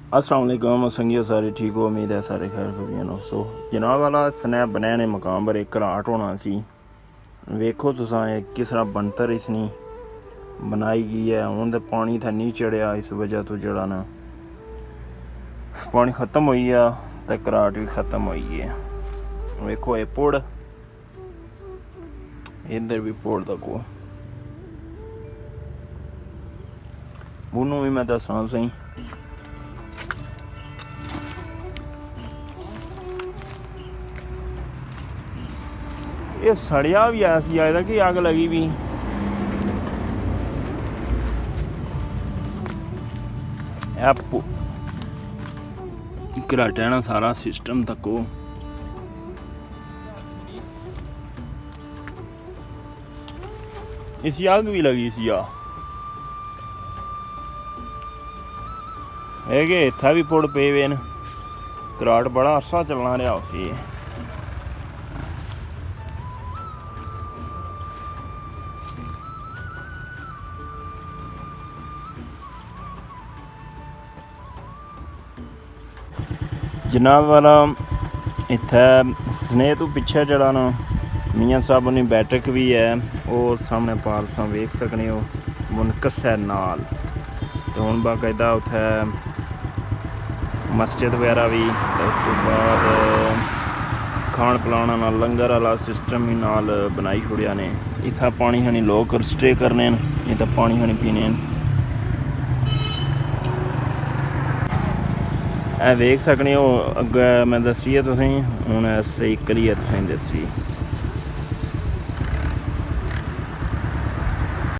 अस्सलाम वालेकुम संगिया, सारे ठीक हो? उम्मीद है सारे खैर खबरियां नो। सो जनाब वाला सनिया बनिया ने मकाम पर एक कराट होना सी। वेखो तुसां किस तरह बनतर इसनी बनाई गई है। हुण ते पानी था नहीं चढ़िया, इस वजह तो जड़ा ना पानी ख़त्म हो गया तो कराट भी ख़त्म हो गई है। वेखो ये पुड़, इधर भी पुड़ तको बुनू भी मैं दसा सही। ये सड़िया भी ऐसी आया कि अग लगी भी। कराट है ना सारा सिस्टम तको इसी आग भी लगी सी है कि इत्था भी पुड़ पे वे न। कराट बड़ा अरसा चलना रहा उसी। जनाब वाला इत्थै स्नेह तो पिछे जड़ा ना मियाँ साहब ने बैठक भी है, और सामने पार तुस वेख सकने हो मुनकस है नाल। तो हुण बाकायदा उत्थै मस्जिद वगैरह भी, उस तो बाद खाण पिलाण वाला लंगर वाला सिस्टम भी नाल बनाई छोड़िया ने। इत्थै पानी हनी लोग स्टे करने न, इत्थै पानी हनी पीने न। वेख सकने हो अग्गें मैं दस्सी है तुसें, हूँ सही करियै तुसें दस्सी।